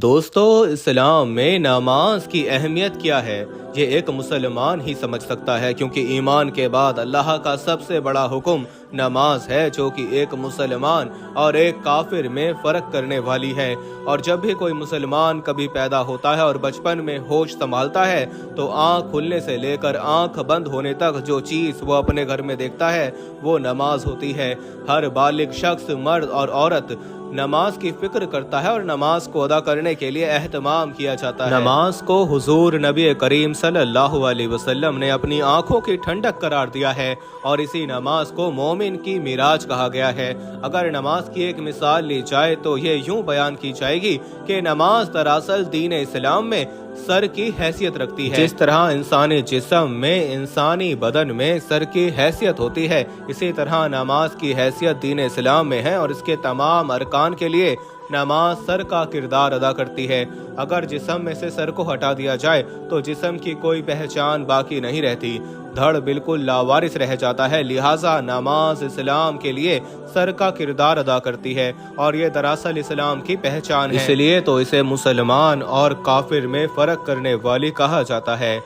دوستو، اسلام میں نماز کی اہمیت کیا ہے یہ ایک مسلمان ہی سمجھ سکتا ہے، کیونکہ ایمان کے بعد اللہ کا سب سے بڑا حکم نماز ہے، جو کہ ایک مسلمان اور ایک کافر میں فرق کرنے والی ہے۔ اور جب بھی کوئی مسلمان کبھی پیدا ہوتا ہے اور بچپن میں ہوش سنبھالتا ہے تو آنکھ کھلنے سے لے کر آنکھ بند ہونے تک جو چیز وہ اپنے گھر میں دیکھتا ہے وہ نماز ہوتی ہے۔ ہر بالغ شخص، مرد اور عورت نماز کی فکر کرتا ہے اور نماز کو ادا کرنے کے لیے اہتمام کیا جاتا ہے۔ نماز کو حضور نبی کریم صلی اللہ علیہ وسلم نے اپنی آنکھوں کی ٹھنڈک قرار دیا ہے، اور اسی نماز کو مومن کی معراج کہا گیا ہے۔ اگر نماز کی ایک مثال لی جائے تو یہ یوں بیان کی جائے گی کہ نماز دراصل دین اسلام میں سر کی حیثیت رکھتی ہے۔ جس طرح انسانی جسم میں، انسانی بدن میں سر کی حیثیت ہوتی ہے، اسی طرح نماز کی حیثیت دین اسلام میں ہے، اور اس کے تمام ارکان کے لیے نماز سر کا کردار ادا کرتی ہے۔ اگر جسم میں سے سر کو ہٹا دیا جائے تو جسم کی کوئی پہچان باقی نہیں رہتی، دھڑ بالکل لاوارث رہ جاتا ہے۔ لہٰذا نماز اسلام کے لیے سر کا کردار ادا کرتی ہے، اور یہ دراصل اسلام کی پہچان ہے۔ اس لیے تو اسے مسلمان اور کافر میں فرق کرنے والی کہا جاتا ہے۔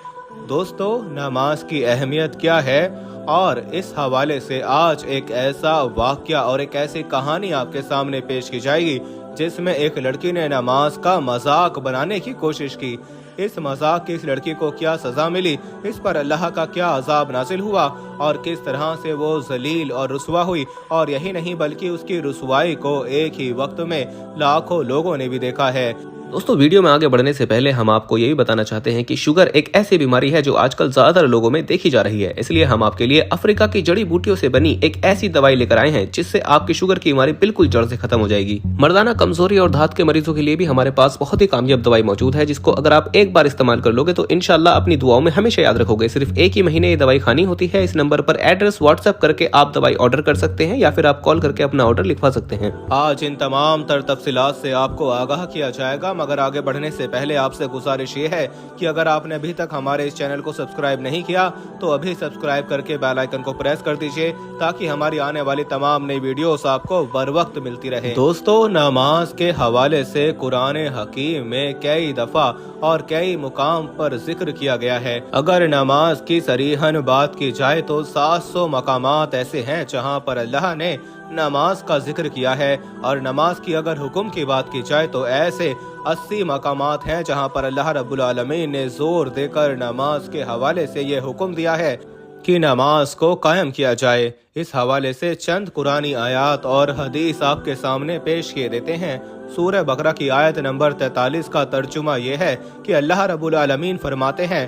دوستو، نماز کی اہمیت کیا ہے، اور اس حوالے سے آج ایک ایسا واقعہ اور ایک ایسی کہانی آپ کے سامنے پیش کی جائے گی جس میں ایک لڑکی نے نماز کا مذاق بنانے کی کوشش کی۔ اس مذاق کی اس لڑکی کو کیا سزا ملی، اس پر اللہ کا کیا عذاب نازل ہوا، اور کس طرح سے وہ ذلیل اور رسوا ہوئی، اور یہی نہیں بلکہ اس کی رسوائی کو ایک ہی وقت میں لاکھوں لوگوں نے بھی دیکھا ہے۔ دوستو، ویڈیو میں آگے بڑھنے سے پہلے ہم آپ کو یہ بھی بتانا چاہتے ہیں کہ شوگر ایک ایسی بیماری ہے جو آج کل زیادہ تر لوگوں میں دیکھی جا رہی ہے، اس لیے ہم آپ کے لیے افریقہ کی جڑی بوٹیوں سے بنی ایک ایسی دوائی لے کر آئے ہیں جس سے آپ کی شوگر کی بیماری بالکل جڑ سے ختم ہو جائے گی۔ مردانہ کمزوری اور دھات کے مریضوں کے لیے بھی ہمارے پاس بہت ہی کامیاب دوائی موجود ہے، جس کو اگر آپ ایک بار استعمال کر لو گے تو انشاءاللہ اپنی دعاؤں میں ہمیشہ یاد رکھو گے۔ صرف ایک ہی مہینے یہ دوائی کھانی ہوتی ہے۔ اس نمبر پر ایڈریس واٹس ایپ کر کے آپ دوائی آرڈر کر سکتے ہیں، یا پھر آپ کال کر کے اپنا آرڈر لکھوا سکتے ہیں۔ آج ان تمام تر تفصیلات سے آپ کو آگاہ کیا جائے گا، مگر آگے بڑھنے سے پہلے آپ سے گزارش یہ ہے کہ اگر آپ نے ابھی تک ہمارے اس چینل کو سبسکرائب نہیں کیا تو ابھی سبسکرائب کر کے بیل آئیکن کو پریس کر دیجئے، تاکہ ہماری آنے والی تمام نئی ویڈیوز آپ کو بر وقت ملتی رہے۔ دوستو، نماز کے حوالے سے قرآن حکیم میں کئی دفعہ اور کئی مقام پر ذکر کیا گیا ہے۔ اگر نماز کی صریحاً بات کی جائے تو 700 مقامات ایسے ہیں جہاں پر اللہ نے نماز کا ذکر کیا ہے، اور نماز کی اگر حکم کی بات کی جائے تو ایسے 80 مقامات ہیں جہاں پر اللہ رب العالمین نے زور دے کر نماز کے حوالے سے یہ حکم دیا ہے کہ نماز کو قائم کیا جائے۔ اس حوالے سے چند قرآنی آیات اور حدیث آپ کے سامنے پیش کیے دیتے ہیں۔ سورہ بقرہ کی آیت نمبر 43 کا ترجمہ یہ ہے کہ اللہ رب العالمین فرماتے ہیں،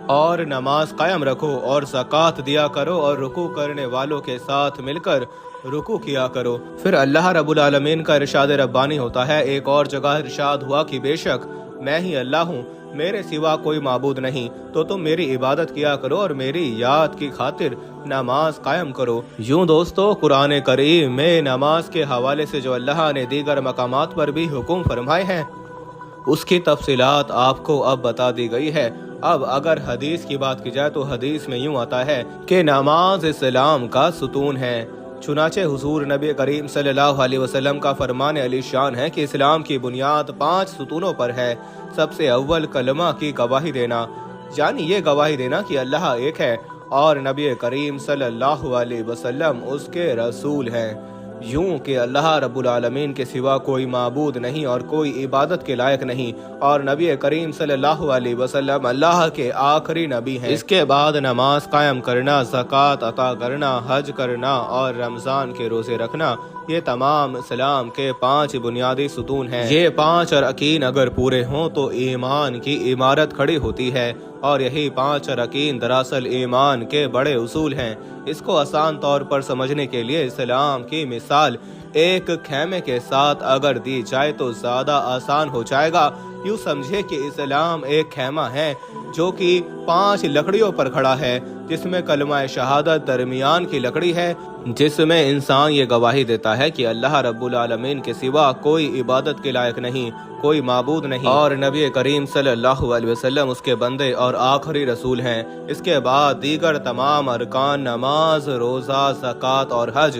اور نماز قائم رکھو اور زکوٰۃ دیا کرو اور رکوع کرنے والوں کے ساتھ مل کر رکوع کیا کرو۔ پھر اللہ رب العالمین کا ارشاد ربانی ہوتا ہے۔ ایک اور جگہ ارشاد ہوا کہ بے شک میں ہی اللہ ہوں، میرے سوا کوئی معبود نہیں، تو تم میری عبادت کیا کرو اور میری یاد کی خاطر نماز قائم کرو۔ یوں دوستو، قرآن کریم میں نماز کے حوالے سے جو اللہ نے دیگر مقامات پر بھی حکم فرمائے ہیں اس کی تفصیلات آپ کو اب بتا دی گئی ہے۔ اب اگر حدیث کی بات کی جائے تو حدیث میں یوں آتا ہے کہ نماز اسلام کا ستون ہے۔ چنانچہ حضور نبی کریم صلی اللہ علیہ وسلم کا فرمان علی شان ہے کہ اسلام کی بنیاد 5 ستونوں پر ہے۔ سب سے اول کلمہ کی گواہی دینا، یعنی یہ گواہی دینا کہ اللہ ایک ہے اور نبی کریم صلی اللہ علیہ وسلم اس کے رسول ہیں، یوں کہ اللہ رب العالمین کے سوا کوئی معبود نہیں اور کوئی عبادت کے لائق نہیں، اور نبی کریم صلی اللہ علیہ وسلم اللہ کے آخری نبی ہیں۔ اس کے بعد نماز قائم کرنا، زکوٰۃ عطا کرنا، حج کرنا اور رمضان کے روزے رکھنا، یہ تمام اسلام کے 5 بنیادی ستون ہیں۔ یہ 5 ارکین اگر پورے ہوں تو ایمان کی عمارت کھڑی ہوتی ہے، اور یہی 5 ارکین دراصل ایمان کے بڑے اصول ہیں۔ اس کو آسان طور پر سمجھنے کے لیے اسلام کی مثال ایک خیمے کے ساتھ اگر دی جائے تو زیادہ آسان ہو جائے گا۔ یوں سمجھے کہ اسلام ایک خیمہ ہے جو کہ 5 لکڑیوں پر کھڑا ہے، جس میں کلمہ شہادت درمیان کی لکڑی ہے، جس میں انسان یہ گواہی دیتا ہے کہ اللہ رب العالمین کے سوا کوئی عبادت کے لائق نہیں، کوئی معبود نہیں، اور نبی کریم صلی اللہ علیہ وسلم اس کے بندے اور آخری رسول ہیں۔ اس کے بعد دیگر تمام ارکان، نماز، روزہ، زکوٰۃ اور حج،